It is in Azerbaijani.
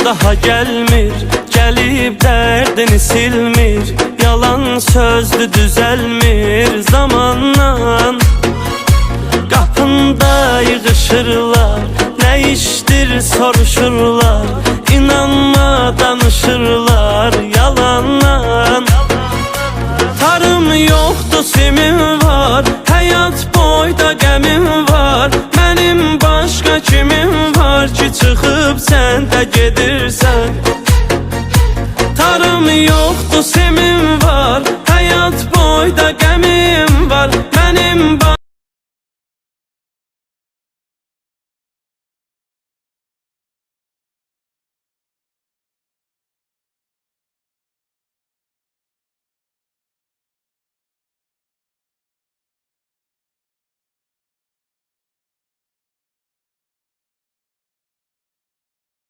daha gelmir, gelib dərdini silmir. Yalan sözdü düzelmir zamanla. Qapında yığışırlar, nə işdir soruşurlar. İnanma danışırlar yalanla. Tarım yoxdur simim var, həyat boyda qəmim var. Mənim başqa kimim var ki, çıxıb səndə gedir